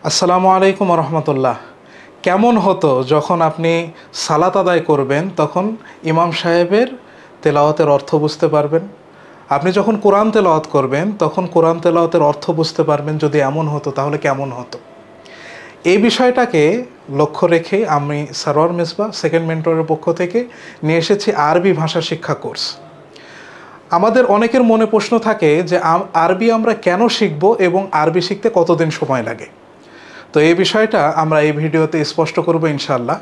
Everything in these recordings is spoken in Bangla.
আসসালামু আলাইকুম রহমতুল্লাহ। কেমন হতো যখন আপনি সালাত আদায় করবেন তখন ইমাম সাহেবের তেলাওয়াতের অর্থ বুঝতে পারবেন। আপনি যখন কোরআন তেলাওয়াত করবেন তখন কোরআন তেলাওয়াতের অর্থ বুঝতে পারবেন। যদি এমন হতো তাহলে কেমন হতো? এই বিষয়টাকে লক্ষ্য রেখে আমি সারোয়ার মিসবাহ সেকেন্ড মেন্টরের পক্ষ থেকে নিয়ে এসেছি আরবি ভাষা শিক্ষা কোর্স। আমাদের অনেকের মনে প্রশ্ন থাকে যে আরবি আমরা কেন শিখব এবং আরবি শিখতে কতদিন সময় লাগে। তো এই বিষয়টা আমরা এই ভিডিওতে স্পষ্ট করব ইনশাআল্লাহ।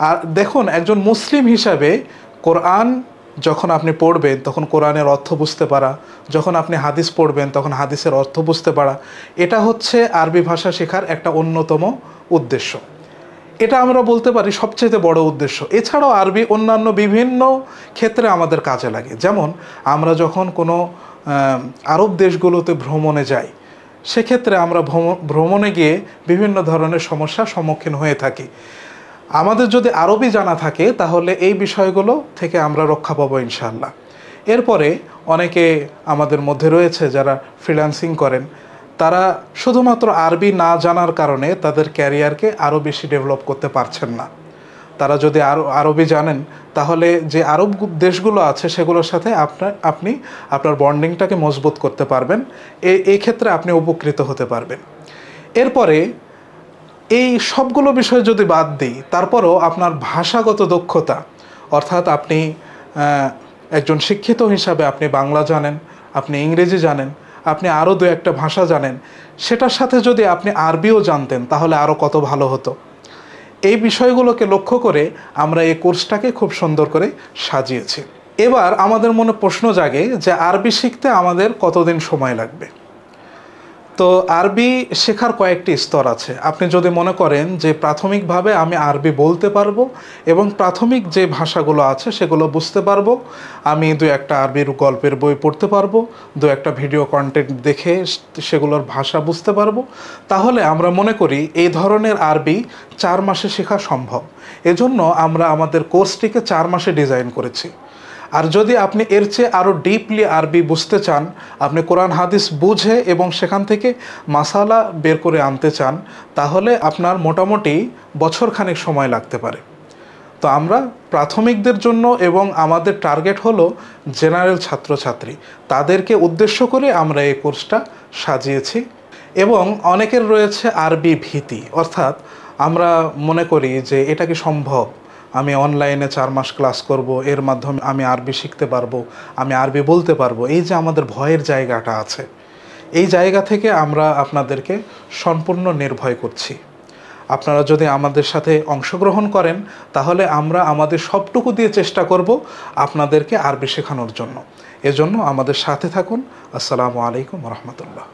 আর দেখুন, একজন মুসলিম হিসাবে কোরআন যখন আপনি পড়বেন তখন কোরআনের অর্থ বুঝতে পারা, যখন আপনি হাদিস পড়বেন তখন হাদিসের অর্থ বুঝতে পারা, এটা হচ্ছে আরবি ভাষা শেখার একটা অন্যতম উদ্দেশ্য। এটা আমরা বলতে পারি সবচেয়ে বড় উদ্দেশ্য। এছাড়াও আরবি অন্যান্য বিভিন্ন ক্ষেত্রে আমাদের কাজে লাগে। যেমন আমরা যখন কোনো আরব দেশগুলোতে ভ্রমণে যাই, সেক্ষেত্রে আমরা ভ্রমণে গিয়ে বিভিন্ন ধরনের সমস্যার সম্মুখীন হয়ে থাকি। আমাদের যদি আরবি জানা থাকে তাহলে এই বিষয়গুলো থেকে আমরা রক্ষা পাবো ইনশাআল্লাহ। এরপরে অনেকে আমাদের মধ্যে রয়েছে যারা ফ্রিল্যান্সিং করেন, তারা শুধুমাত্র আরবি না জানার কারণে তাদের ক্যারিয়ারকে আরও বেশি ডেভেলপ করতে পারছেন না। তারা যদি আরবি জানেন তাহলে যে আরব দেশগুলো আছে সেগুলোর সাথে আপনি আপনার বন্ডিংটাকে মজবুত করতে পারবেন। এই ক্ষেত্রে আপনি উপকৃত হতে পারবেন। এরপরে এই সবগুলো বিষয় যদি বাদ দিই, তারপরও আপনার ভাষাগত দক্ষতা, অর্থাৎ আপনি একজন শিক্ষিত হিসাবে আপনি বাংলা জানেন, আপনি ইংরেজি জানেন, আপনি আরও দু একটা ভাষা জানেন, সেটার সাথে যদি আপনি আরবিও জানতেন তাহলে আরও কত ভালো হতো। এই বিষয়গুলোকে লক্ষ্য করে আমরা এই কোর্সটাকে খুব সুন্দর করে সাজিয়েছি। এবার আমাদের মনে প্রশ্ন জাগে যে আরবি শিখতে আমাদের কতদিন সময় লাগবে। তো আরবি শেখার কয়েকটি স্তর আছে। আপনি যদি মনে করেন যে প্রাথমিকভাবে আমি আরবি বলতে পারবো এবং প্রাথমিক যে ভাষাগুলো আছে সেগুলো বুঝতে পারবো, আমি দু একটা আরবির গল্পের বই পড়তে পারবো, দু একটা ভিডিও কন্টেন্ট দেখে সেগুলোর ভাষা বুঝতে পারবো, তাহলে আমরা মনে করি এই ধরনের আরবি 4 মাসে শেখা সম্ভব। এজন্য আমরা আমাদের কোর্সটিকে 4 মাসে ডিজাইন করেছি। আর যদি আপনি এর চেয়ে আরও ডিপলি আরবি বুঝতে চান, আপনি কোরআন হাদিস বুঝে এবং সেখান থেকে মাসালা বের করে আনতে চান, তাহলে আপনার মোটামুটি বছরখানেক সময় লাগতে পারে। তো আমরা প্রাথমিকদের জন্য এবং আমাদের টার্গেট হলো জেনারেল ছাত্রছাত্রী, তাদেরকে উদ্দেশ্য করে আমরা এই কোর্সটা সাজিয়েছি। এবং অনেকের রয়েছে আরবি ভীতি, অর্থাৎ আমরা মনে করি যে এটা কি সম্ভব, আমি অনলাইনে 4 মাস ক্লাস করব, এর মাধ্যমে আমি আরবি শিখতে পারবো, আমি আরবি বলতে পারবো। এই যে আমাদের ভয়ের জায়গাটা আছে, এই জায়গা থেকে আমরা আপনাদেরকে সম্পূর্ণ নির্ভয় করছি। আপনারা যদি আমাদের সাথে অংশগ্রহণ করেন তাহলে আমরা আমাদের সবটুকু দিয়ে চেষ্টা করব আপনাদেরকে আরবি শেখানোর জন্য। এজন্য আমাদের সাথে থাকুন। আসসালামু আলাইকুম রহমতুল্লাহ।